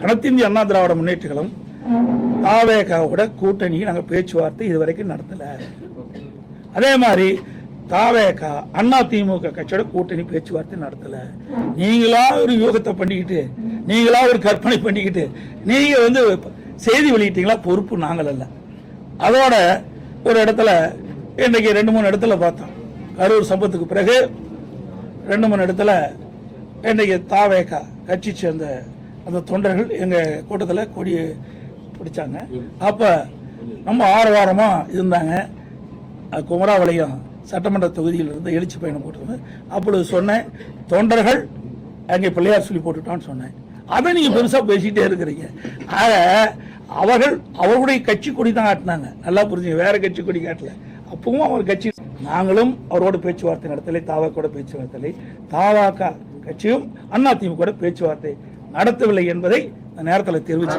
அனைத்து இந்திய அண்ணா திராவிட முன்னேற்ற கழகம் தாவேகாவோட கூட்டணி நாங்கள் பேச்சுவார்த்தை இதுவரைக்கும் நடத்தல. அதே மாதிரி தாவேகா அண்ணா திமுக கட்சியோட கூட்டணி பேச்சுவார்த்தை நடத்தல. நீங்களா ஒரு யோகத்தை பண்ணிக்கிட்டு, நீங்களா ஒரு கற்பனை பண்ணிக்கிட்டு நீங்க செய்தி வெளியிட்டீங்களா, பொறுப்பு நாங்கள் அல்ல. அதோட ஒரு இடத்துல இன்றைக்கு 2-3 இடத்துல பார்த்தோம். கரூர் சம்பவத்துக்கு பிறகு 2-3 இடத்துல இன்றைக்கு தாவேகா கட்சி சேர்ந்த அந்த தொண்டர்கள் எங்கள் கூட்டத்தில் கொடி பிடிச்சாங்க. அப்போ நம்ம ஆரவாரமாக இருந்தாங்க. குமராவளையம் சட்டமன்ற தொகுதியில் இருந்து எழுச்சி பயணம் போட்டிருந்தேன். அப்பொழுது சொன்னேன், தொண்டர்கள் அங்கே பிள்ளையார் சொல்லி போட்டுட்டான்னு சொன்னேன். அதை நீங்கள் பெருசாக பேசிக்கிட்டே இருக்கிறீங்க. ஆக அவர்களுடைய கட்சி கொடி தான் காட்டினாங்க. நல்லா புரிஞ்சுங்க, வேற கட்சி கொடி காட்டல. அப்பவும் அவர் கட்சி, நாங்களும் அவரோட பேச்சுவார்த்தை நடத்தலை, தாவாக்கோட பேச்சு நடத்தலை. தாவாக்கா கட்சியும் அதிமுக பேச்சுவார்த்தை நடத்தவில்லை என்பதை நேரத்தில் தெரிவிச்சு